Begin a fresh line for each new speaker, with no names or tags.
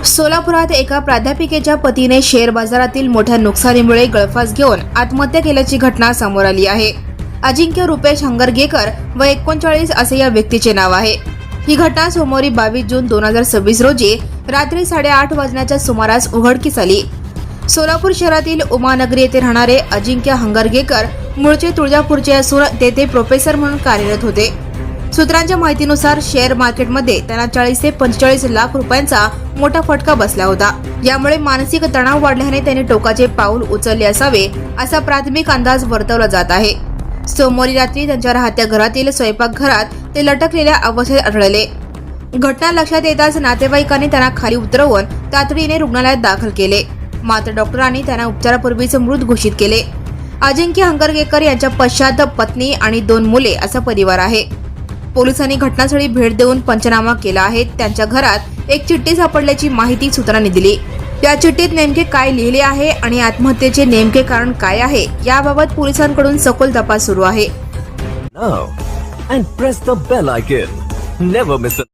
सोलापुरात एका प्राध्यापिकेच्या पतीने शेअर बाजारातील मोठ्या नुकसानीमुळे गळफास घेऊन आत्महत्या केल्याची घटना समोर आली आहे। अजिंक्य रुपेश हंगरगेकर व 39 असे या व्यक्तीचे नाव आहे। ही घटना सोमवारी 22 जून 2026 रोजी रात्री 8:30 वाजण्याच्या सुमारास उघडकीस आली। सोलापूर शहरातील उमानगरी येथे राहणारे अजिंक्य हंगरगेकर मूळचे तुळजापूरचे असून तेथे प्रोफेसर म्हणून कार्यरत होते। सूत्रांच्या माहितीनुसार शेअर मार्केटमध्ये त्यांना 40 ते 45 लाख रुपयांचा मोठा फटका बसला होता। यामुळे मानसिक तणाव वाढल्याने त्यांनी टोकाचे पाऊल उचलले असावे असा प्राथमिक अंदाज वर्तवला जात आहे। सोमवारी रात्री त्यांच्या राहत्या घरातील स्वयंपाकघरात ते लटकलेल्या अवस्थेत आढळले। घटना लक्षात येताच नातेवाईकांनी त्यांना खाली उतरवून तातडीने रुग्णालयात दाखल केले, मात्र डॉक्टरांनी त्यांना उपचारापूर्वीच मृत घोषित केले। अजिंक्य हंगरगेकर यांच्या पश्चात पत्नी आणि 2 मुले असा परिवार आहे। पोलिसांनी घटनास्थळी भेट देऊन पंचनामा केला आहे। त्यांच्या घरात एक चिठ्ठी सापडल्याची माहिती सूत्रांनी दिली। या चिठ्ठीत नेमके काय लिहिले आहे आणि आत्महत्येचे नेमके कारण काय आहे याबाबत पोलिसांकडून सखोल तपास सुरू आहे।
Now and press the bell icon. Never miss a